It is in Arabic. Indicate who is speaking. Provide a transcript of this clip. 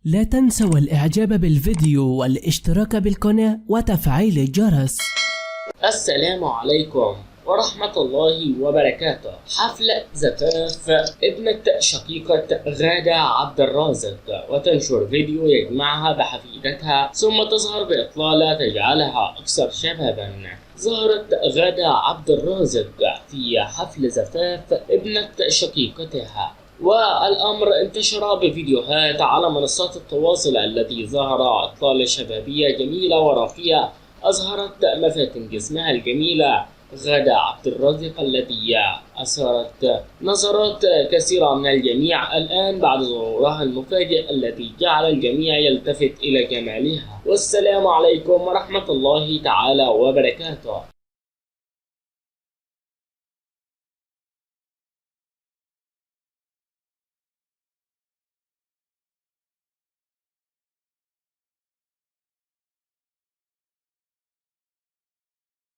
Speaker 1: لا تنسوا الإعجاب بالفيديو والاشتراك بالقناة وتفعيل الجرس.
Speaker 2: السلام عليكم ورحمة الله وبركاته. حفل زفاف ابنة شقيقة غادة عبد الرازق، وتنشر فيديو يجمعها بحفيدتها ثم تظهر بإطلالة تجعلها أكثر شبابا. ظهرت غادة عبد الرازق في حفل زفاف ابنة شقيقتها، والأمر انتشر بفيديوهات على منصات التواصل التي ظهر إطلالة شبابية جميلة وراقية أظهرت مفاتن جسمها الجميلة غادة عبد الرازق، التي أثارت نظرات كثيرة من الجميع الآن بعد ظهورها المفاجئ الذي جعل الجميع يلتفت إلى جمالها. والسلام عليكم ورحمة الله تعالى وبركاته.